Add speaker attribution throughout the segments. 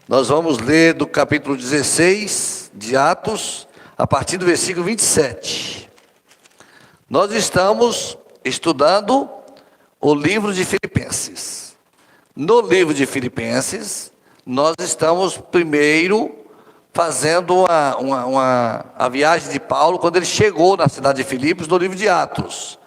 Speaker 1: Nós vamos ler do capítulo 16 de Atos, a partir do versículo 27. Nós estamos estudando o livro de Filipenses. No livro de Filipenses, nós estamos primeiro fazendo a viagem de Paulo, quando ele chegou na cidade de Filipos, no livro de Atos.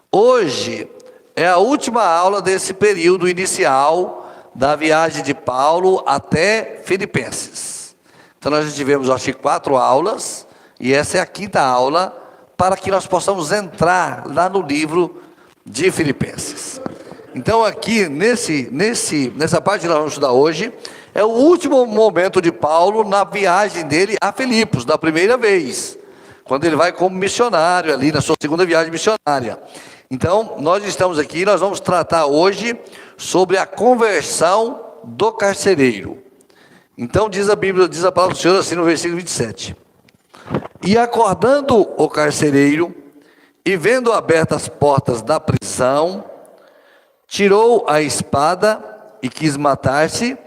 Speaker 1: Hoje é a última aula desse período inicial da viagem de Paulo até Filipenses. Então nós já tivemos, acho que 4 aulas, e essa é a 5ª aula, para que nós possamos entrar lá no livro de Filipenses. Então aqui, nessa parte que nós vamos estudar hoje, é o último momento de Paulo na viagem dele a Filipos, da primeira vez, quando ele vai como missionário ali, na sua segunda viagem missionária. Então, nós estamos aqui, nós vamos tratar hoje sobre a conversão do carcereiro. Então, diz a Bíblia, diz a palavra do Senhor assim no versículo 27. E acordando o carcereiro, e vendo abertas as portas da prisão, tirou a espada e quis matar-se,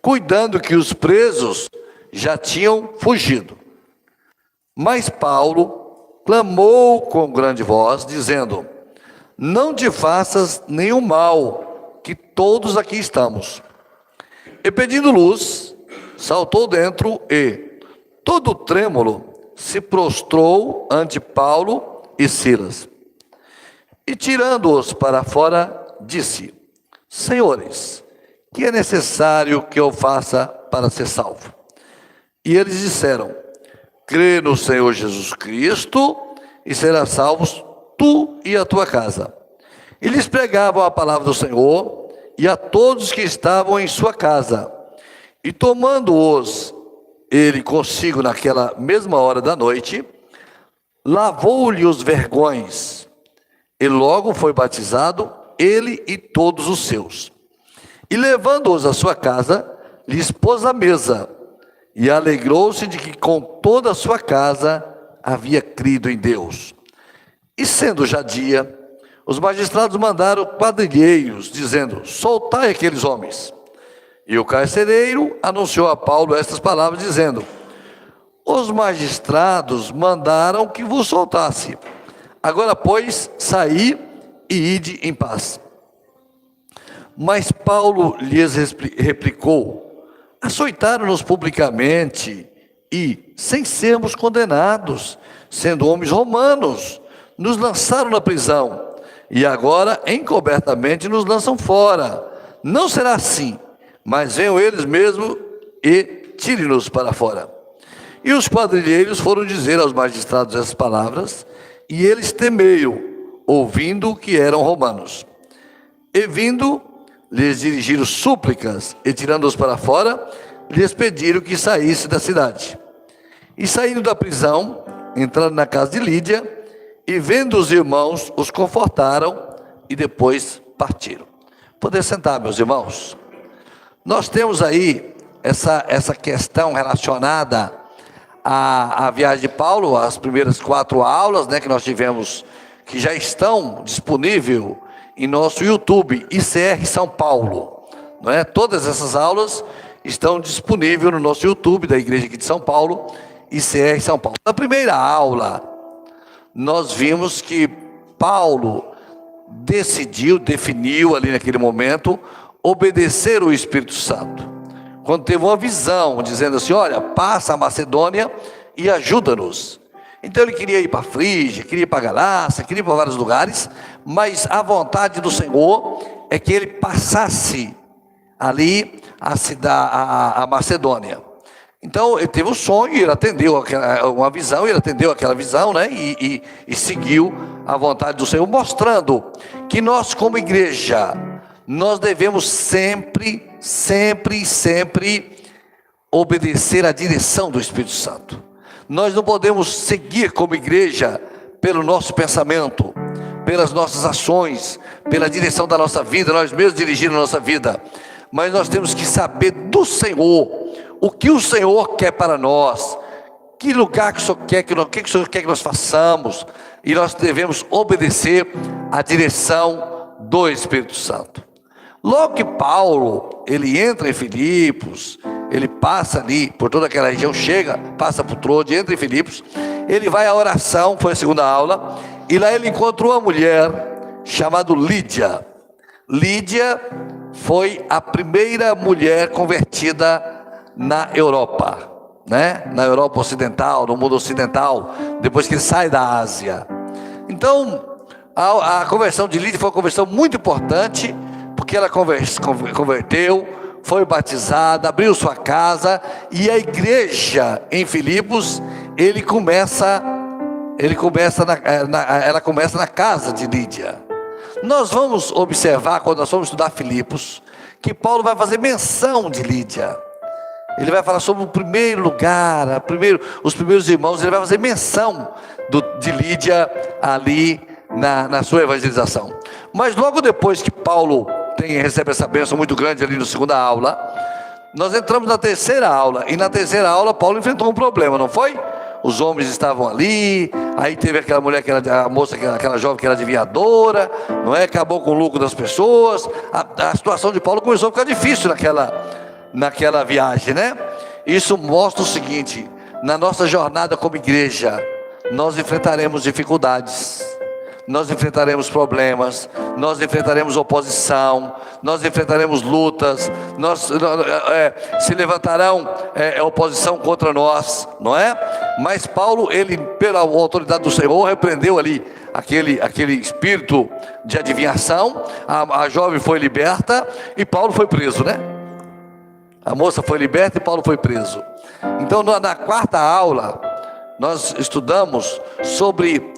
Speaker 1: cuidando que os presos já tinham fugido. Mas Paulo clamou com grande voz, dizendo: não te faças nenhum mal, que todos aqui estamos. E pedindo luz, saltou dentro e, todo trêmulo, se prostrou ante Paulo e Silas. E tirando-os para fora, disse: senhores, que é necessário que eu faça para ser salvo? E eles disseram: crê no Senhor Jesus Cristo e serás salvo tu e a tua casa. E lhes pregavam a palavra do Senhor e a todos que estavam em sua casa. E tomando-os ele consigo naquela mesma hora da noite, lavou-lhe os vergões, e logo foi batizado, ele e todos os seus. E levando-os à sua casa, lhes pôs a mesa, e alegrou-se de que com toda a sua casa havia crido em Deus. E sendo já dia, os magistrados mandaram quadrilheiros, dizendo: soltai aqueles homens. E o carcereiro anunciou a Paulo estas palavras, dizendo: os magistrados mandaram que vos soltasse. Agora, pois, saí e ide em paz. Mas Paulo lhes replicou: açoitaram-nos publicamente e, sem sermos condenados, sendo homens romanos, nos lançaram na prisão, e agora encobertamente nos lançam fora. Não será assim, mas venham eles mesmos e tirem-nos para fora. E os quadrilheiros foram dizer aos magistrados essas palavras, e eles temeram, ouvindo que eram romanos. E vindo, lhes dirigiram súplicas, e tirando-os para fora, lhes pediram que saísse da cidade. E saindo da prisão, entraram na casa de Lídia, e vendo os irmãos, os confortaram, e depois partiram. Poder sentar, meus irmãos. Nós temos aí essa questão relacionada à viagem de Paulo, as primeiras 4 aulas, que nós tivemos, que já estão disponíveis em nosso YouTube, ICR São Paulo, não é? Todas essas aulas estão disponíveis no nosso YouTube da igreja aqui de São Paulo, ICR São Paulo. Na primeira aula, nós vimos que Paulo definiu ali naquele momento, obedecer o Espírito Santo. Quando teve uma visão, dizendo assim: olha, passa a Macedônia e ajuda-nos. Então ele queria ir para a Frígia, queria ir para a Galácia, queria ir para vários lugares, mas a vontade do Senhor é que ele passasse ali a Macedônia. Então ele teve um sonho, ele atendeu uma visão, ele atendeu aquela visão, e seguiu a vontade do Senhor, mostrando que nós como igreja, nós devemos sempre obedecer à direção do Espírito Santo. Nós não podemos seguir como igreja pelo nosso pensamento, pelas nossas ações, pela direção da nossa vida, nós mesmos dirigir a nossa vida, mas nós temos que saber do Senhor, o que o Senhor quer para nós, que lugar que o Senhor quer, o que o Senhor quer que nós façamos, e nós devemos obedecer à direção do Espírito Santo. Logo que Paulo, ele entra em Filipos, ele passa ali por toda aquela região, chega, passa por Troade, entra em Filipos, ele vai à oração, foi a segunda aula, e lá ele encontrou uma mulher chamada Lídia. Lídia foi a primeira mulher convertida na Europa, né? Na Europa ocidental, no mundo ocidental, depois que ele sai da Ásia. Então, a conversão de Lídia foi uma conversão muito importante, porque ela converteu, foi batizada, abriu sua casa, e a igreja em Filipos, ela começa na casa de Lídia. Nós vamos observar, quando nós vamos estudar Filipos, que Paulo vai fazer menção de Lídia. Ele vai falar sobre o primeiro lugar, os primeiros irmãos, ele vai fazer menção de Lídia ali na sua evangelização. Mas logo depois que Paulo recebe essa bênção muito grande ali na segunda aula, nós entramos na terceira aula, e na terceira aula Paulo enfrentou um problema, não foi? Os homens estavam ali, aí teve aquela mulher, aquela jovem que era adivinhadora, não é? Acabou com o lucro das pessoas, a situação de Paulo começou a ficar difícil naquela viagem, né? Isso mostra o seguinte: na nossa jornada como igreja, nós enfrentaremos dificuldades, nós enfrentaremos problemas, nós enfrentaremos oposição, nós enfrentaremos lutas, se levantarão oposição contra nós, não é? Mas Paulo, ele, pela autoridade do Senhor, repreendeu ali aquele espírito de adivinhação. A jovem foi liberta e Paulo foi preso, né? A moça foi liberta e Paulo foi preso. Então, na quarta aula, nós estudamos sobre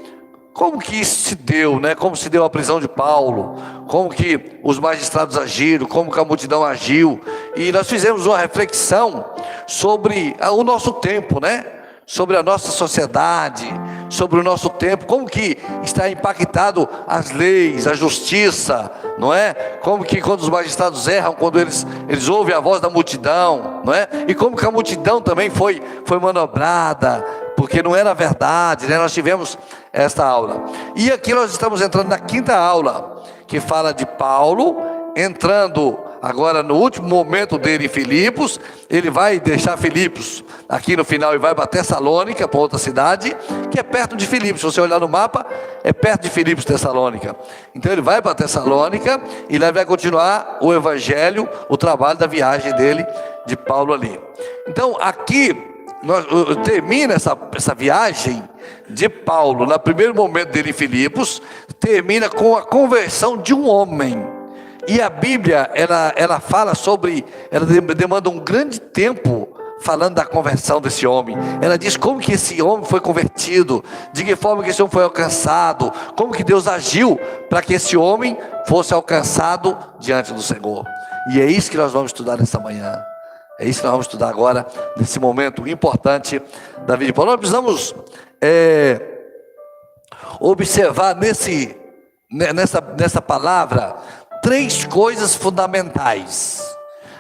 Speaker 1: como que isso se deu, né? Como se deu a prisão de Paulo, como que os magistrados agiram, como que a multidão agiu. E nós fizemos uma reflexão sobre o nosso tempo, né? Sobre a nossa sociedade, sobre o nosso tempo, como que está impactado as leis, a justiça, não é? Como que quando os magistrados erram, quando eles ouvem a voz da multidão, não é? E como que a multidão também foi manobrada, porque não era verdade, né? Nós tivemos esta aula. E aqui nós estamos entrando na quinta aula, que fala de Paulo entrando agora no último momento dele em Filipos. Ele vai deixar Filipos aqui no final e vai para Tessalônica, para outra cidade, que é perto de Filipos. Se você olhar no mapa, é perto de Filipos, Tessalônica. Então ele vai para Tessalônica e lá vai continuar o evangelho, o trabalho da viagem dele, de Paulo ali. Então aqui termina essa viagem de Paulo, no primeiro momento dele em Filipos, termina com a conversão de um homem. E a Bíblia, ela fala sobre, ela demanda um grande tempo falando da conversão desse homem. Ela diz como que esse homem foi convertido, de que forma que esse homem foi alcançado, como que Deus agiu para que esse homem fosse alcançado diante do Senhor. E é isso que nós vamos estudar nessa manhã. É isso que nós vamos estudar agora, nesse momento importante da vida de Paulo. Nós precisamos observar nessa palavra três coisas fundamentais.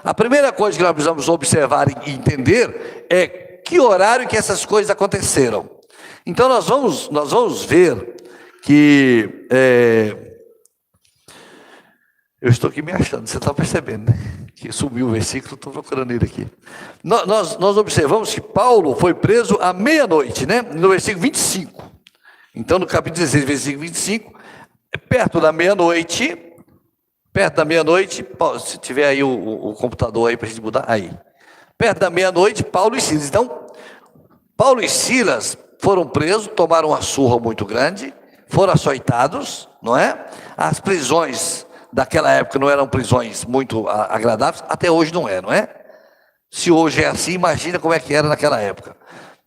Speaker 1: A primeira coisa que nós precisamos observar e entender é que horário que essas coisas aconteceram. Então nós vamos ver que eu estou aqui me achando, você está percebendo, né? Que sumiu o versículo, estou procurando ele aqui. Nós observamos que Paulo foi preso à meia-noite, né? No versículo 25. Então, no capítulo 16, versículo 25, perto da meia-noite, se tiver aí o computador aí para a gente mudar, aí. Perto da meia-noite, Paulo e Silas. Então, Paulo e Silas foram presos, tomaram uma surra muito grande, foram açoitados, não é? As prisões daquela época não eram prisões muito agradáveis, até hoje não é, não é? Se hoje é assim, imagina como é que era naquela época.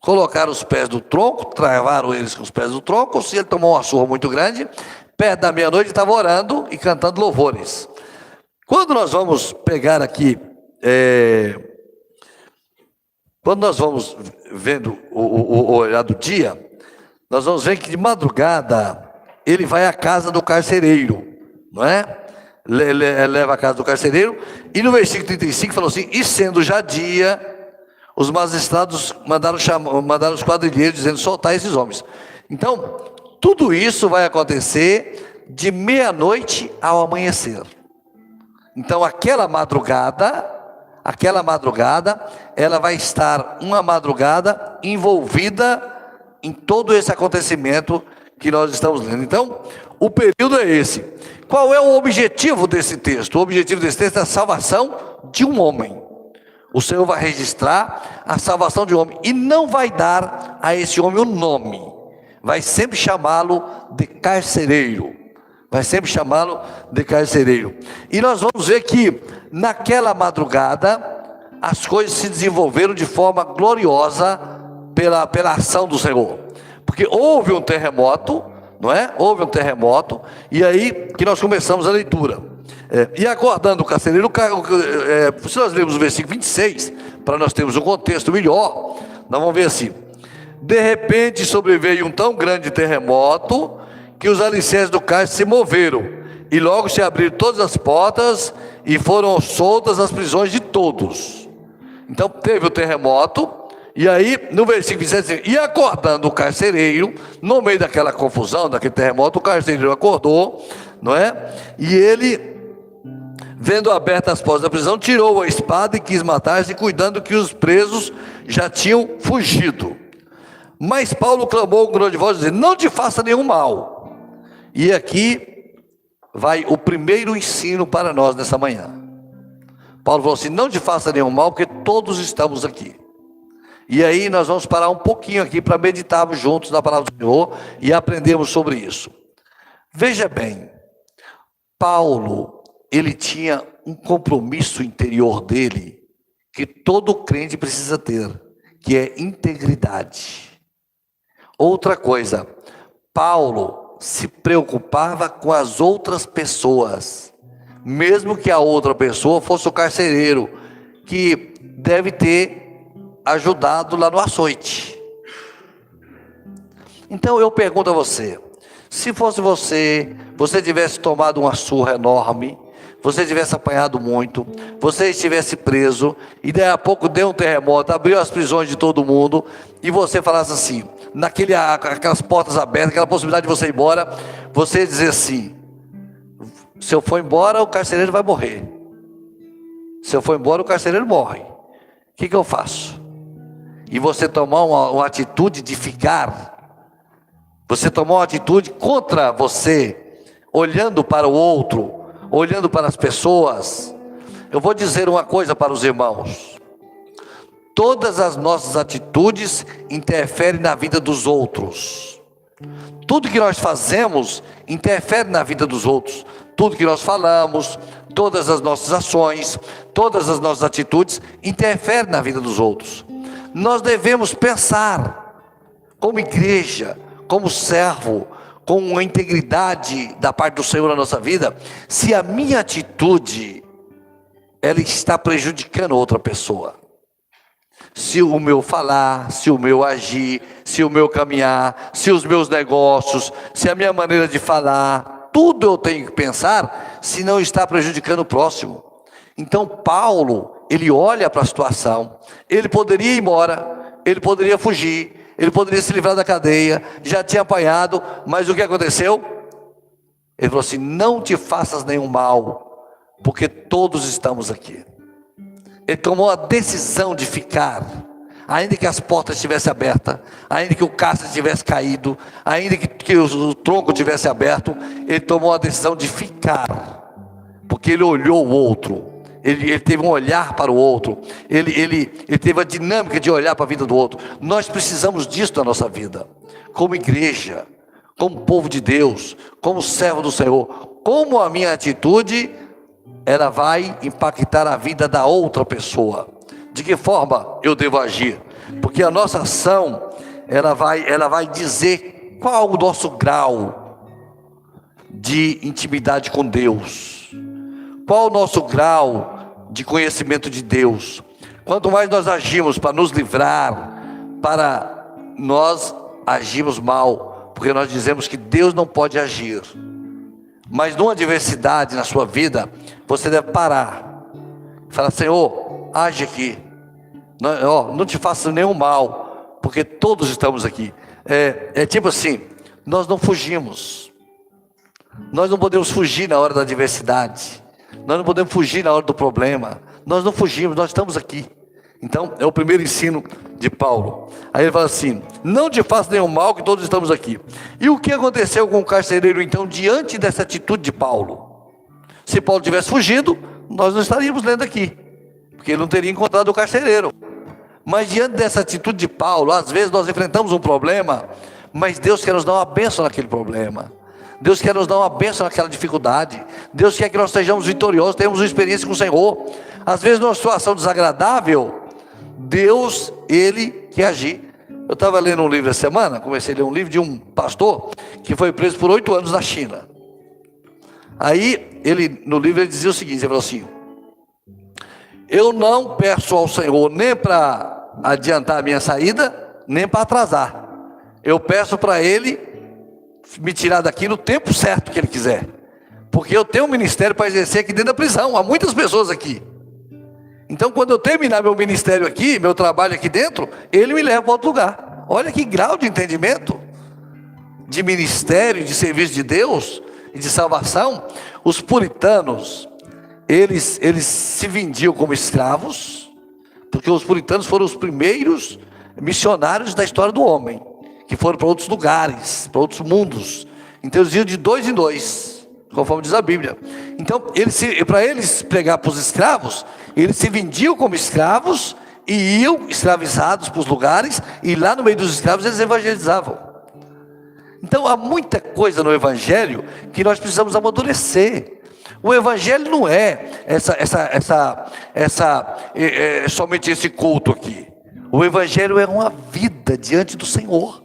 Speaker 1: Colocaram os pés do tronco, travaram eles com os pés do tronco, ou se ele tomou uma surra muito grande, perto da meia-noite estava orando e cantando louvores. Quando nós vamos pegar aqui, quando nós vamos vendo o olhar do dia, nós vamos ver que de madrugada ele vai à casa do carcereiro, não é? Leva a casa do carcereiro, e no versículo 35 falou assim: e sendo já dia, os magistrados mandaram os quadrilheiros dizendo: soltar esses homens. Então, tudo isso vai acontecer de meia-noite ao amanhecer. Então aquela madrugada aquela madrugada, ela vai estar uma madrugada envolvida em todo esse acontecimento que nós estamos lendo. Então, o período é esse. Qual é o objetivo desse texto? O objetivo desse texto é a salvação de um homem. O Senhor vai registrar a salvação de um homem e não vai dar a esse homem um nome. Vai sempre chamá-lo de carcereiro. Vai sempre chamá-lo de carcereiro. E nós vamos ver que naquela madrugada as coisas se desenvolveram de forma gloriosa pela ação do Senhor. Porque houve um terremoto, não é? Houve um terremoto, e aí que nós começamos a leitura. E acordando o carcereiro, se nós lermos o versículo 26, para nós termos um contexto melhor, nós vamos ver assim: de repente sobreveio um tão grande terremoto, que os alicerces do cárcere se moveram, e logo se abriram todas as portas, e foram soltas as prisões de todos. Então teve o terremoto, e aí no versículo 27, e acordando o carcereiro, no meio daquela confusão, daquele terremoto, o carcereiro acordou, não é? E ele, vendo abertas as portas da prisão, tirou a espada e quis matar-se, cuidando que os presos já tinham fugido. Mas Paulo clamou com grande voz, dizendo: não te faça nenhum mal. E aqui vai o primeiro ensino para nós nessa manhã. Paulo falou assim: não te faça nenhum mal, porque todos estamos aqui. E aí nós vamos parar um pouquinho aqui para meditarmos juntos na palavra do Senhor e aprendermos sobre isso. Veja bem, Paulo, ele tinha um compromisso interior dele, que todo crente precisa ter, que é integridade. Outra coisa, Paulo se preocupava com as outras pessoas, mesmo que a outra pessoa fosse o carcereiro, que deve ter ajudado lá no açoite. Então eu pergunto a você: se fosse você tivesse tomado uma surra enorme, você tivesse apanhado muito, você estivesse preso, e daí a pouco deu um terremoto, abriu as prisões de todo mundo, e você falasse assim, aquelas portas abertas, aquela possibilidade de você ir embora, você dizer assim: se eu for embora, o carcereiro vai morrer. Se eu for embora, o carcereiro morre. O que eu faço? E você tomar uma atitude de ficar, você tomar uma atitude contra você, olhando para o outro, olhando para as pessoas. Eu vou dizer uma coisa para os irmãos: todas as nossas atitudes interferem na vida dos outros. Tudo que nós fazemos interfere na vida dos outros. Tudo que nós falamos, todas as nossas ações, todas as nossas atitudes interferem na vida dos outros. Nós devemos pensar, como igreja, como servo, com uma integridade da parte do Senhor na nossa vida, se a minha atitude ela está prejudicando outra pessoa. Se o meu falar, se o meu agir, se o meu caminhar, se os meus negócios, se a minha maneira de falar, tudo eu tenho que pensar se não está prejudicando o próximo. Então Paulo, ele olha para a situação, ele poderia ir embora, ele poderia fugir, ele poderia se livrar da cadeia, já tinha apanhado, mas o que aconteceu? Ele falou assim: não te faças nenhum mal, porque todos estamos aqui. Ele tomou a decisão de ficar, ainda que as portas estivessem abertas, ainda que o cárcere tivesse caído, ainda que o tronco tivesse aberto, ele tomou a decisão de ficar, porque ele olhou o outro, ele teve um olhar para o outro, ele teve a dinâmica de olhar para a vida do outro. Nós precisamos disso na nossa vida, como igreja, como povo de Deus, como servo do Senhor. Como a minha atitude, ela vai impactar a vida da outra pessoa. De que forma eu devo agir? Porque a nossa ação, ela vai dizer qual o nosso grau de intimidade com Deus, qual o nosso grau de conhecimento de Deus. Quanto mais nós agimos para nos livrar, para nós agimos mal, porque nós dizemos que Deus não pode agir. Mas numa adversidade na sua vida, você deve parar, falar: Senhor, age aqui, não te faça nenhum mal, porque todos estamos aqui. É tipo assim, nós não fugimos, nós não podemos fugir na hora da adversidade, nós não podemos fugir na hora do problema, Nós não fugimos, nós estamos aqui. Então, é o primeiro ensino de Paulo. Aí ele fala assim: não te faça nenhum mal, que todos estamos aqui. E o que aconteceu com o carcereiro, então, diante dessa atitude de Paulo? Se Paulo tivesse fugido, nós não estaríamos lendo aqui, porque ele não teria encontrado o carcereiro. Mas diante dessa atitude de Paulo, às vezes nós enfrentamos um problema, mas Deus quer nos dar uma bênção naquele problema. Deus quer nos dar uma bênção naquela dificuldade. Deus quer que nós sejamos vitoriosos, tenhamos uma experiência com o Senhor. Às vezes numa situação desagradável, Deus, Ele quer agir. Eu estava lendo um livro essa semana, comecei a ler um livro de um pastor que foi preso por 8 anos na China. Aí, no livro ele dizia o seguinte, ele falou assim: eu não peço ao Senhor nem para adiantar a minha saída, nem para atrasar. Eu peço para Ele me tirar daqui no tempo certo que Ele quiser. Porque eu tenho um ministério para exercer aqui dentro da prisão, há muitas pessoas aqui. Então, quando eu terminar meu ministério aqui, meu trabalho aqui dentro, Ele me leva para outro lugar. Olha que grau de entendimento, de ministério, de serviço de Deus e de salvação. Os puritanos, eles se vendiam como escravos, porque os puritanos foram os primeiros missionários da história do homem, que foram para outros lugares, para outros mundos. Então eles iam de 2 em 2, conforme diz a Bíblia. Então, para eles pregar para os escravos, eles se vendiam como escravos e iam escravizados para os lugares, e lá no meio dos escravos eles evangelizavam. Então há muita coisa no Evangelho que nós precisamos amadurecer. O Evangelho não é somente esse culto aqui. O Evangelho é uma vida diante do Senhor.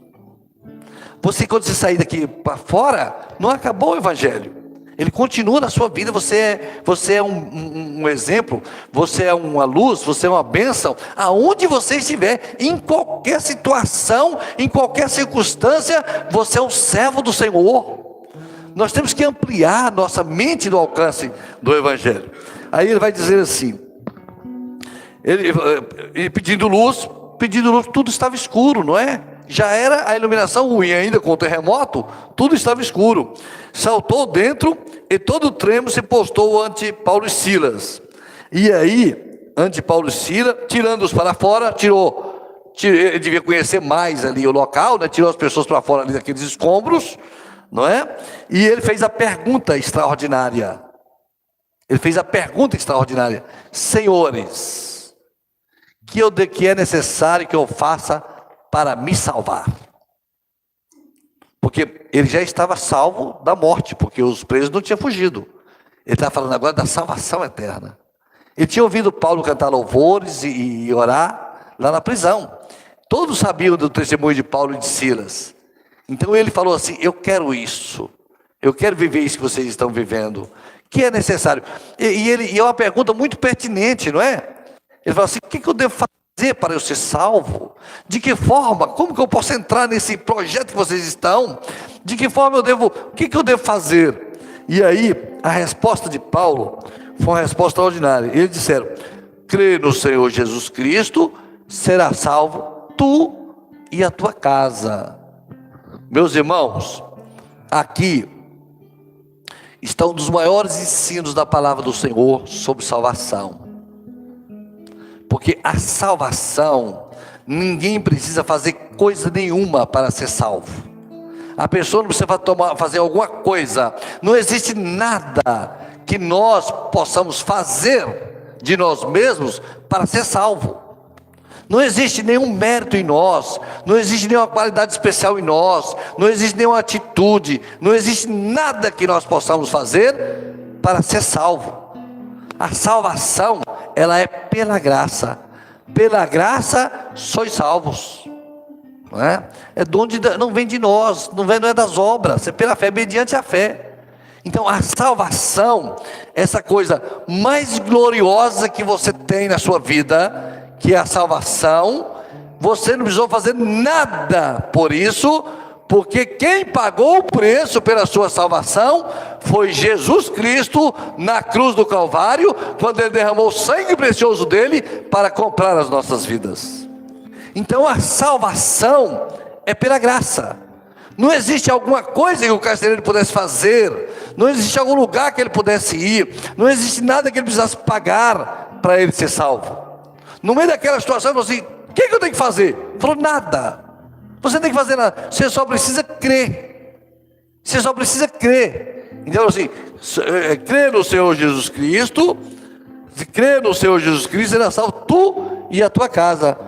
Speaker 1: Você, quando você sair daqui para fora, não acabou o Evangelho. Ele continua na sua vida. Você é um exemplo, você é uma luz, você é uma bênção, aonde você estiver, em qualquer situação, em qualquer circunstância, você é um servo do Senhor. Nós temos que ampliar nossa mente no alcance do Evangelho. Aí ele vai dizer assim, ele pedindo luz, tudo estava escuro, não é? Já era a iluminação ruim, ainda com o terremoto, tudo estava escuro. Saltou dentro e todo tremo se postou ante Paulo e Silas. E aí, ante Paulo e Silas, tirando-os para fora, ele devia conhecer mais ali o local, né? Tirou as pessoas para fora ali daqueles escombros, não é? E ele fez a pergunta extraordinária. Senhores, que é necessário que eu faça para me salvar? Porque ele já estava salvo da morte, porque os presos não tinham fugido. Ele está falando agora da salvação eterna. Ele tinha ouvido Paulo cantar louvores e orar lá na prisão. Todos sabiam do testemunho de Paulo e de Silas. Então ele falou assim: eu quero isso, eu quero viver isso que vocês estão vivendo, que é necessário. E é uma pergunta muito pertinente, não é? Ele falou assim: o que eu devo fazer para eu ser salvo? De que forma? Como que eu posso entrar nesse projeto que vocês estão? De que forma o que eu devo fazer? E aí, a resposta de Paulo foi uma resposta ordinária. Eles disseram: crê no Senhor Jesus Cristo, será salvo tu e a tua casa. Meus irmãos, aqui está um dos maiores ensinos da palavra do Senhor sobre salvação. Porque a salvação, ninguém precisa fazer coisa nenhuma para ser salvo. A pessoa não precisa fazer alguma coisa. Não existe nada que nós possamos fazer de nós mesmos para ser salvo. Não existe nenhum mérito em nós, não existe nenhuma qualidade especial em nós, não existe nenhuma atitude, não existe nada que nós possamos fazer para ser salvo. A salvação, ela é pela graça. Pela graça sois salvos. Não é? Não vem de nós, não é das obras, é pela fé, mediante a fé. Então a salvação, essa coisa mais gloriosa que você tem na sua vida, que é a salvação, você não precisou fazer nada por isso, porque quem pagou o preço pela sua salvação foi Jesus Cristo na cruz do Calvário, quando Ele derramou o sangue precioso dele para comprar as nossas vidas. Então a salvação é pela graça. Não existe alguma coisa que o carcereiro pudesse fazer, não existe algum lugar que ele pudesse ir, não existe nada que ele precisasse pagar para ele ser salvo. No meio daquela situação, ele falou assim: o que eu tenho que fazer? Ele falou: nada. Você não tem que fazer nada, você só precisa crer. Você só precisa crer. Então assim, crê no Senhor Jesus Cristo, crê no Senhor Jesus Cristo, será salvo tu e a tua casa.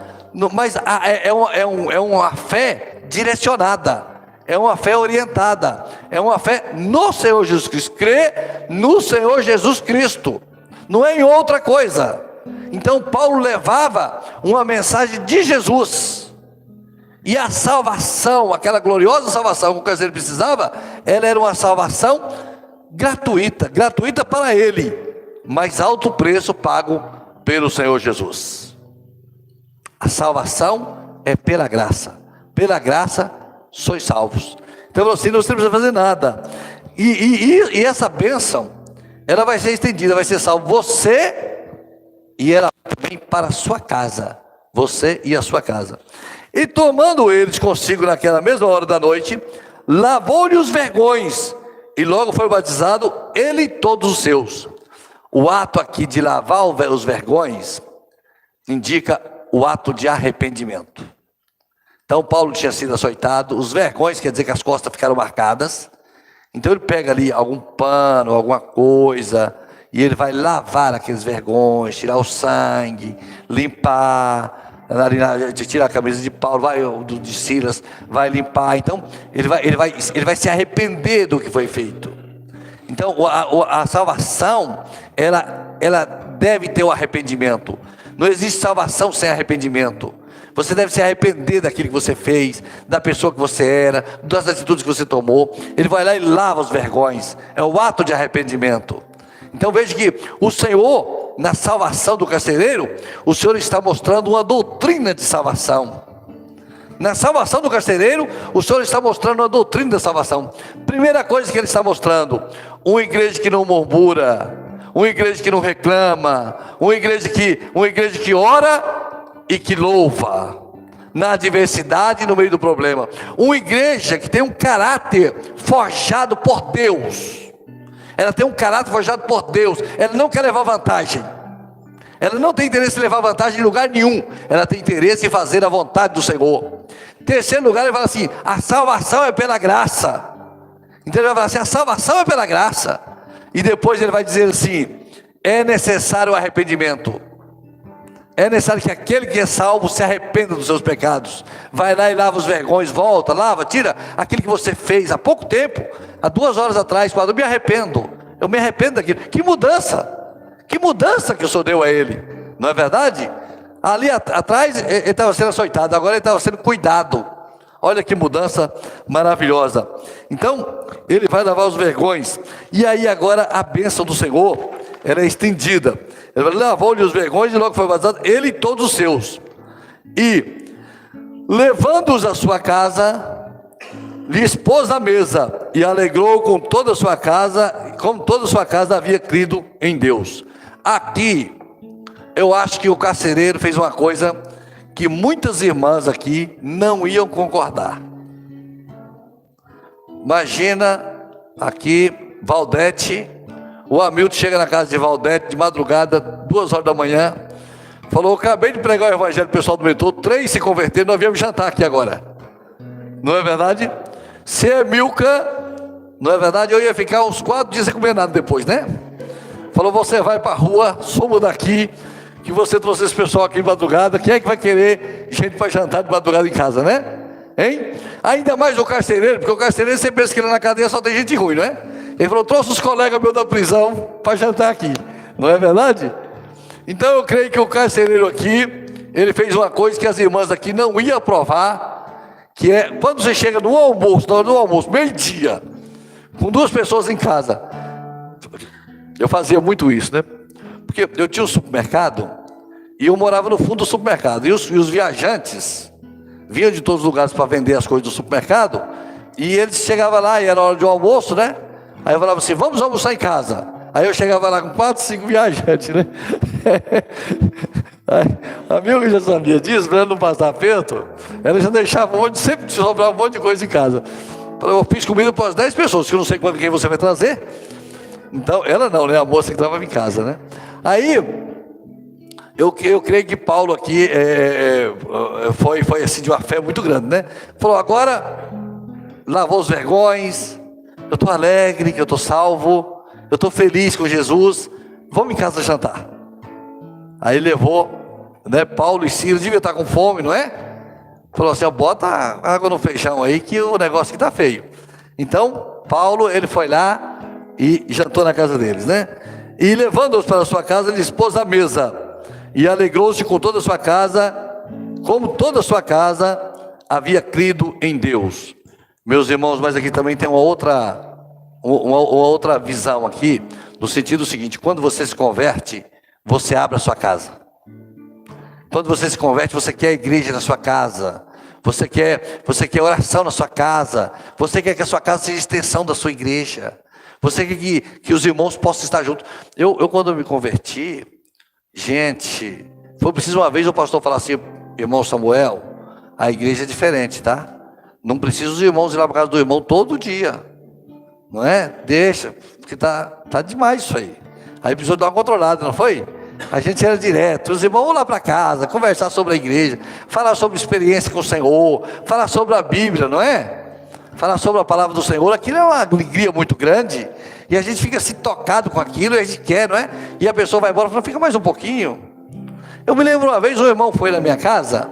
Speaker 1: Mas é uma fé direcionada, é uma fé orientada, é uma fé no Senhor Jesus Cristo. Crê no Senhor Jesus Cristo, não é em outra coisa. Então Paulo levava uma mensagem de Jesus. E a salvação, aquela gloriosa salvação que o carcereiro precisava, ela era uma salvação gratuita para ele, mas alto preço pago pelo Senhor Jesus. A salvação é pela graça sois salvos. Então você não precisa fazer nada. E essa bênção, ela vai ser estendida, vai ser salvo você e ela vem para a sua casa, você e a sua casa. E tomando eles consigo naquela mesma hora da noite, lavou-lhe os vergões, e logo foi batizado ele e todos os seus. O ato aqui de lavar os vergões indica o ato de arrependimento. Então Paulo tinha sido açoitado, os vergões quer dizer que as costas ficaram marcadas. Então ele pega ali algum pano, alguma coisa, e ele vai lavar aqueles vergões, tirar o sangue, limpar, tirar a camisa de Paulo, de Silas, vai limpar. Então ele vai se arrepender do que foi feito. Então a salvação, ela deve ter o arrependimento. Não existe salvação sem arrependimento. Você deve se arrepender daquilo que você fez, da pessoa que você era, das atitudes que você tomou. Ele vai lá e lava os vergões. É o ato de arrependimento. Então veja que o Senhor, na salvação do carcereiro, o Senhor está mostrando uma doutrina de salvação. Na salvação do carcereiro, o Senhor está mostrando uma doutrina da salvação. Primeira coisa que Ele está mostrando: uma igreja que não murmura, uma igreja que não reclama, uma igreja que ora e que louva, na adversidade e no meio do problema. Uma igreja que tem um caráter forjado por Deus. Ela tem um caráter forjado por Deus. Ela não quer levar vantagem. Ela não tem interesse em levar vantagem em lugar nenhum. Ela tem interesse em fazer a vontade do Senhor. Terceiro lugar, ele fala assim: a salvação é pela graça. Então ele vai falar assim: a salvação é pela graça. E depois ele vai dizer assim: é necessário o arrependimento. É necessário que aquele que é salvo se arrependa dos seus pecados. Vai lá e lava os vergões, volta, lava, tira aquilo que você fez há pouco tempo, há 2 horas atrás, quando eu me arrependo daquilo. Que mudança que o Senhor deu a ele, não é verdade? Ali atrás ele estava sendo açoitado, agora ele estava sendo cuidado. Olha que mudança maravilhosa. Então ele vai lavar os vergões, e aí agora a bênção do Senhor, ela é estendida. Ele lavou-lhe os vergões e logo foi batizado ele e todos os seus. E levando-os à sua casa, lhe expôs a mesa e alegrou com toda a sua casa, como toda a sua casa havia crido em Deus. Aqui eu acho que o carcereiro fez uma coisa que muitas irmãs aqui não iam concordar. Imagina aqui Valdete, o Hamilton chega na casa de Valdete de madrugada, 2 horas da manhã, falou: eu acabei de pregar o evangelho pro pessoal do metrô, 3 se converteram, nós viemos jantar aqui agora. Não é verdade? Se é Milka, não é verdade? Eu ia ficar uns 4 dias sem comer nada depois, né? Falou: você vai para a rua, somos daqui, que você trouxe esse pessoal aqui de madrugada, quem é que vai querer gente para jantar de madrugada em casa, né? Hein? Ainda mais o carcereiro, porque o carcereiro você pensa que lá na cadeia só tem gente ruim, não é? Ele falou: trouxe os colegas meus da prisão para jantar aqui, não é verdade? Então eu creio que o carcereiro aqui, ele fez uma coisa que as irmãs aqui não iam aprovar, que é quando você chega no almoço, na hora do almoço, meio-dia, com 2 pessoas em casa. Eu fazia muito isso, né? Porque eu tinha um supermercado e eu morava no fundo do supermercado, e os viajantes vinham de todos os lugares para vender as coisas do supermercado, e eles chegavam lá e era hora de almoço, né? Aí eu falava assim: vamos almoçar em casa. Aí eu chegava lá com 4, 5 viajantes, né? A minha já sabia disso, para não passar aperto, ela já deixava sempre sobrava um monte de coisa em casa. Falou, eu fiz comida para as 10 pessoas, que eu não sei quem você vai trazer. Então, ela não, né? A moça que estava em casa, né? Aí, eu creio que Paulo aqui foi assim de uma fé muito grande, né? Falou, agora lavou os vergões, eu estou alegre, que eu estou salvo, eu estou feliz com Jesus, vamos em casa jantar. Aí levou, né? Paulo e Silas, devia estar com fome, não é? Falou assim, ó, bota água no feijão aí que o negócio aqui está feio. Então, Paulo, ele foi lá e jantou na casa deles, né? E levando-os para a sua casa, ele expôs a mesa. E alegrou-se com toda a sua casa, como toda a sua casa havia crido em Deus. Meus irmãos, mas aqui também tem uma outra visão aqui, no sentido seguinte, quando você se converte, você abre a sua casa. Quando você se converte, você quer a igreja na sua casa. Você quer oração na sua casa. Você quer que a sua casa seja extensão da sua igreja. Você quer que os irmãos possam estar juntos. Eu quando me converti, gente, foi preciso uma vez o pastor falar assim, irmão Samuel, a igreja é diferente, tá? Não precisa os irmãos ir lá para casa do irmão todo dia. Não é? Deixa, porque tá demais isso aí. Aí precisou dar uma controlada, não foi? A gente era direto, os irmãos vão lá para casa, conversar sobre a igreja, falar sobre experiência com o Senhor, falar sobre a Bíblia, não é? Falar sobre a palavra do Senhor, aquilo é uma alegria muito grande, e a gente fica assim tocado com aquilo, e a gente quer, não é? E a pessoa vai embora e fala, fica mais um pouquinho. Eu me lembro uma vez, um irmão foi na minha casa,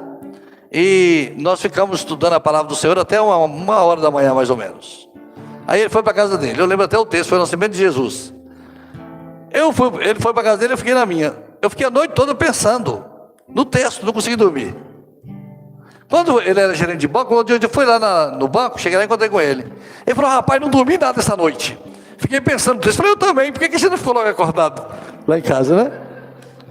Speaker 1: e nós ficamos estudando a palavra do Senhor até uma hora da manhã mais ou menos. Aí ele foi para a casa dele, eu lembro até o texto, foi o nascimento de Jesus. Ele foi para a casa dele, eu fiquei na minha. Eu fiquei a noite toda pensando no texto, não consegui dormir. Quando ele era gerente de banco, eu fui lá no banco, cheguei lá e encontrei com ele. Ele falou, rapaz, não dormi nada essa noite. Fiquei pensando no texto, falei, eu também, por que você não ficou logo acordado lá em casa, né?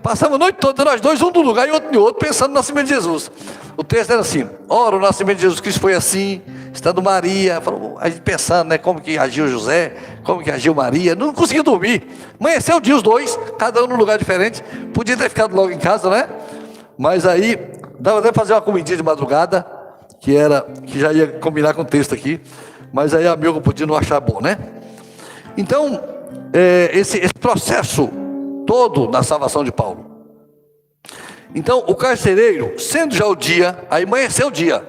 Speaker 1: Passamos a noite toda, nós dois, um num lugar e outro no outro, pensando no nascimento de Jesus. O texto era assim, ora, o nascimento de Jesus Cristo foi assim, estando Maria, a gente pensando, né, como que agiu José, como que agiu Maria, não conseguia dormir. Amanheceu o dia os dois, cada um num lugar diferente, podia ter ficado logo em casa, né? Mas aí, dava até fazer uma comidinha de madrugada, que já ia combinar com o texto aqui, mas aí a Milka podia não achar bom, né? Então, esse processo todo na salvação de Paulo. Então, o carcereiro, sendo já o dia, aí amanheceu o dia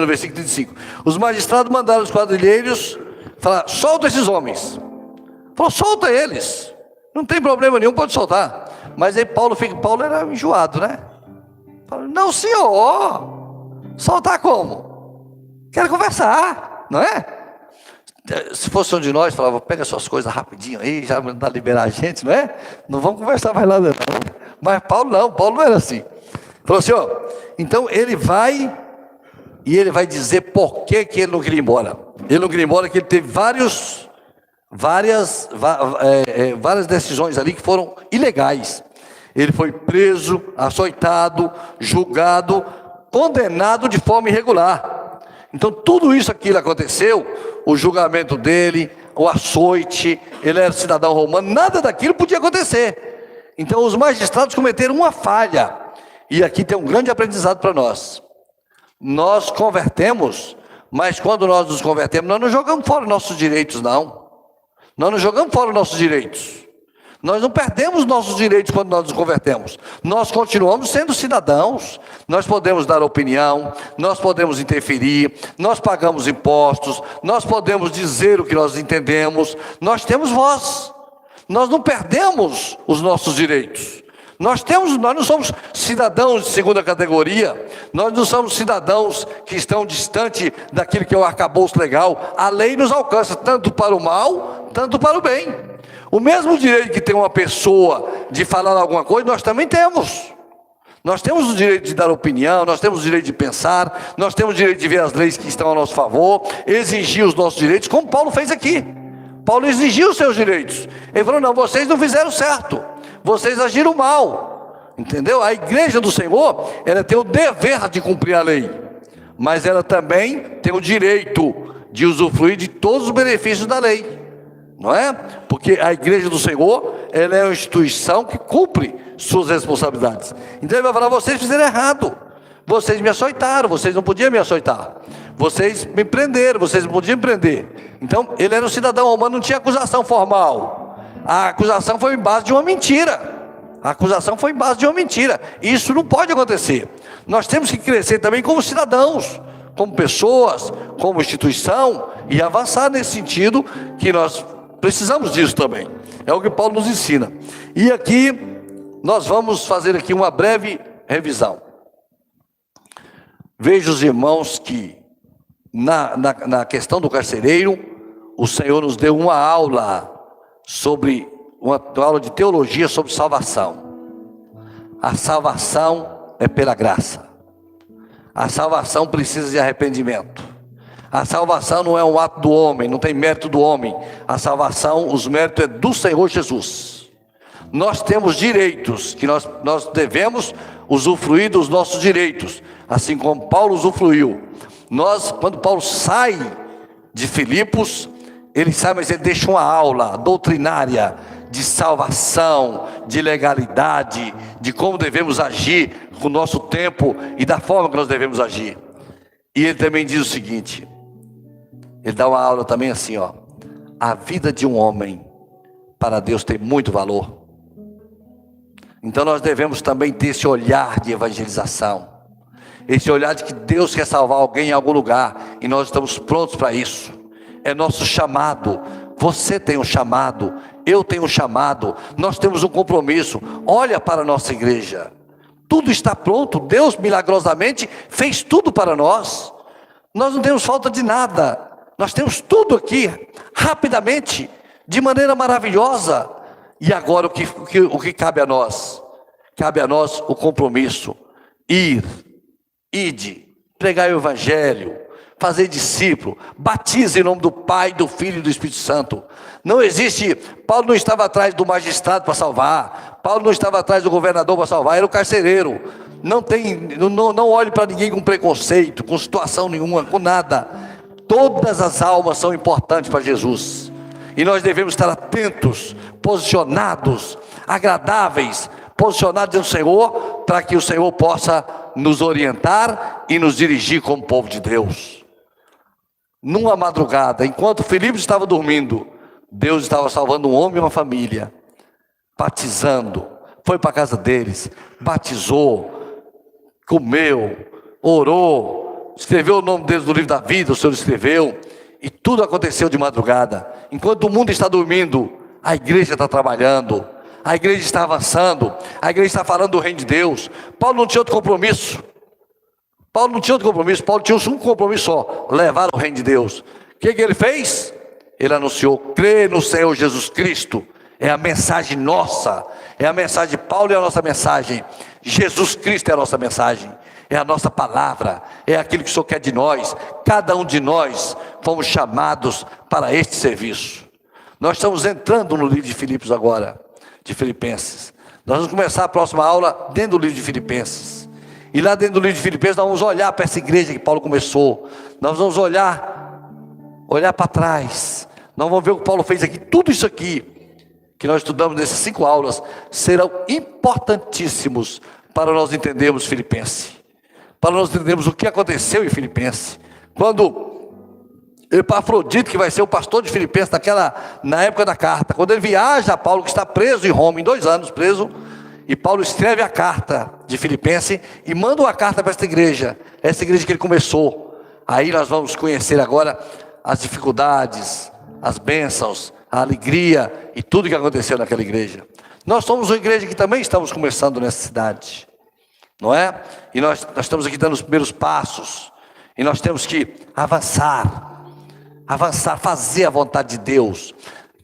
Speaker 1: no versículo 35. Os magistrados mandaram os quadrilheiros falar, solta esses homens. Falou, solta eles, não tem problema nenhum, pode soltar. Mas aí Paulo era enjoado, né? Falou, não senhor, soltar como? Quero conversar, não é? Se fosse um de nós, falava, pega suas coisas rapidinho aí, já dá liberar a gente, não é? Não vamos conversar mais nada não. Mas Paulo não era assim. Falou assim, ó, então ele vai dizer por que ele não queria ir embora. Ele não queria ir embora, que ele teve várias decisões ali que foram ilegais. Ele foi preso, açoitado, julgado, condenado de forma irregular. Então tudo isso aquilo aconteceu, o julgamento dele, o açoite, ele era cidadão romano, nada daquilo podia acontecer. Então os magistrados cometeram uma falha, e aqui tem um grande aprendizado para nós. Nós convertemos, mas quando nós nos convertemos, nós não jogamos fora os nossos direitos, não. Nós não jogamos fora os nossos direitos. Nós não perdemos nossos direitos quando nós nos convertemos. Nós continuamos sendo cidadãos. Nós podemos dar opinião, nós podemos interferir, nós pagamos impostos, nós podemos dizer o que nós entendemos, nós temos voz. Nós não perdemos os nossos direitos. Nós não somos cidadãos de segunda categoria, nós não somos cidadãos que estão distante daquilo que é o arcabouço legal. A lei nos alcança tanto para o mal, tanto para o bem. O mesmo direito que tem uma pessoa de falar alguma coisa, nós também temos. Nós temos o direito de dar opinião, nós temos o direito de pensar, nós temos o direito de ver as leis que estão a nosso favor, exigir os nossos direitos, como Paulo fez aqui. Paulo exigiu os seus direitos. Ele falou, não, vocês não fizeram certo, vocês agiram mal. Entendeu? A igreja do Senhor, ela tem o dever de cumprir a lei, mas ela também tem o direito de usufruir de todos os benefícios da lei. Não é? Porque a igreja do Senhor, ela é uma instituição que cumpre suas responsabilidades. Então ele vai falar, vocês fizeram errado, Vocês me açoitaram, vocês não podiam me açoitar. Vocês me prenderam, vocês não podiam me prender. Então, ele era um cidadão romano, não tinha acusação formal. A acusação foi em base de uma mentira. A acusação foi em base de uma mentira. Isso não pode acontecer. Nós temos que crescer também como cidadãos, como pessoas, como instituição, e avançar nesse sentido, que nós precisamos disso também. É o que Paulo nos ensina. E aqui, nós vamos fazer aqui uma breve revisão. Veja os irmãos que, na questão do carcereiro, o Senhor nos deu uma aula sobre, uma aula de teologia sobre salvação. A salvação é pela graça. A salvação precisa de arrependimento. A salvação não é um ato do homem, não tem mérito do homem. A salvação, os méritos é do Senhor Jesus. Nós temos direitos, que nós devemos usufruir dos nossos direitos, assim como Paulo usufruiu. Quando Paulo sai de Filipos, ele sai, mas ele deixa uma aula doutrinária de salvação, de legalidade, de como devemos agir com o nosso tempo e da forma que nós devemos agir. E ele também diz o seguinte, ele dá uma aula também assim, ó: a vida de um homem para Deus tem muito valor. Então nós devemos também ter esse olhar de evangelização, esse olhar de que Deus quer salvar alguém em algum lugar, e nós estamos prontos para isso. É nosso chamado. Você tem um chamado, eu tenho um chamado, nós temos um compromisso. Olha para a nossa igreja, tudo está pronto. Deus milagrosamente fez tudo para nós. Nós não temos falta de nada, nós temos tudo aqui, rapidamente, de maneira maravilhosa. E agora o que cabe a nós? Cabe a nós o compromisso: ide, pregar o evangelho, fazer discípulo, batize em nome do Pai, do Filho e do Espírito Santo. Não existe, Paulo não estava atrás do magistrado para salvar, Paulo não estava atrás do governador para salvar, era o carcereiro. Não olhe para ninguém com preconceito, com situação nenhuma, com nada. Todas as almas são importantes para Jesus, e nós devemos estar atentos, posicionados, agradáveis, posicionados no Senhor, para que o Senhor possa nos orientar e nos dirigir como povo de Deus. Numa madrugada, enquanto Filipe estava dormindo, Deus estava salvando um homem e uma família, batizando. Foi para a casa deles, batizou, comeu, orou, escreveu o nome deles no livro da vida, o Senhor escreveu, e tudo aconteceu de madrugada. Enquanto o mundo está dormindo, a igreja está trabalhando, a igreja está avançando, a igreja está falando do reino de Deus. Paulo não tinha outro compromisso. Paulo tinha um compromisso só: levar o reino de Deus. O que ele fez? Ele anunciou: crê no Senhor Jesus Cristo. É a mensagem nossa, é a mensagem de Paulo, é a nossa mensagem. Jesus Cristo é a nossa mensagem, é a nossa palavra, é aquilo que o Senhor quer de nós. Cada um de nós fomos chamados para este serviço. Nós estamos entrando no livro de Filipos agora, de Filipenses. Nós vamos começar a próxima aula dentro do livro de Filipenses. E lá dentro do livro de Filipenses nós vamos olhar para essa igreja que Paulo começou. Nós vamos olhar para trás. Nós vamos ver o que Paulo fez aqui. Tudo isso aqui que nós estudamos nessas 5 aulas serão importantíssimos para nós entendermos Filipenses, para nós entendermos o que aconteceu em Filipenses. Quando Epafrodito, que vai ser o pastor de Filipenses na época da carta, quando ele viaja, Paulo que está preso em Roma, em 2 anos preso, e Paulo escreve a carta de Filipenses e manda uma carta para essa igreja que ele começou. Aí nós vamos conhecer agora as dificuldades, as bênçãos, a alegria e tudo que aconteceu naquela igreja. Nós somos uma igreja que também estamos começando nessa cidade, não é? E nós estamos aqui dando os primeiros passos, e nós temos que avançar, fazer a vontade de Deus,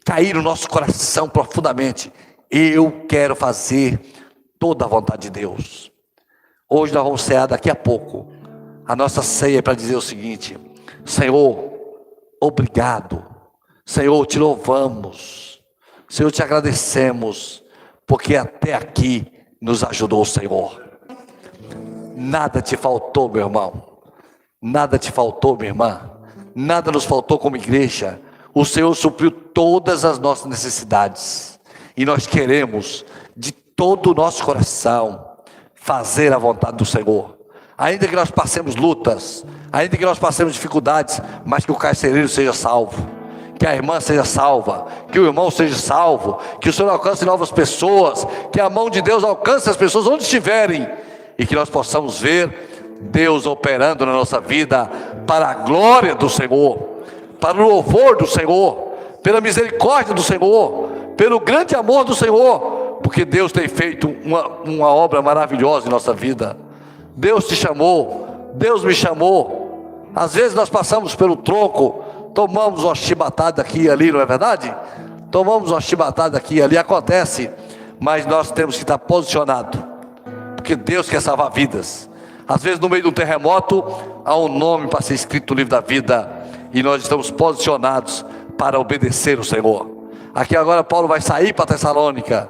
Speaker 1: cair no nosso coração profundamente. Eu quero fazer toda a vontade de Deus. Hoje nós vamos cear daqui a pouco. A nossa ceia é para dizer o seguinte: Senhor, obrigado. Senhor, te louvamos. Senhor, te agradecemos, porque até aqui nos ajudou o Senhor. Nada te faltou, meu irmão. Nada te faltou, minha irmã. Nada nos faltou como igreja. O Senhor supriu todas as nossas necessidades. E nós queremos, de todo o nosso coração, fazer a vontade do Senhor. ainda que nós passemos lutas, ainda que nós passemos dificuldades, mas que o carcereiro seja salvo, que a irmã seja salva, que o irmão seja salvo, que o Senhor alcance novas pessoas, que a mão de Deus alcance as pessoas onde estiverem, e que nós possamos ver Deus operando na nossa vida, para a glória do Senhor, para o louvor do Senhor, pela misericórdia do Senhor, pelo grande amor do Senhor, porque Deus tem feito uma obra maravilhosa em nossa vida. Deus te chamou, Deus me chamou. Às vezes nós passamos pelo tronco, tomamos uma chibatada aqui e ali, não é verdade? Tomamos uma chibatada aqui e ali, acontece, mas nós temos que estar posicionados, porque Deus quer salvar vidas. Às vezes no meio de um terremoto, há um nome para ser escrito no livro da vida, e nós estamos posicionados para obedecer o Senhor. Aqui agora Paulo vai sair para Tessalônica,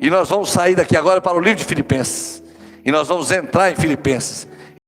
Speaker 1: e nós vamos sair daqui agora para o livro de Filipenses, e nós vamos entrar em Filipenses.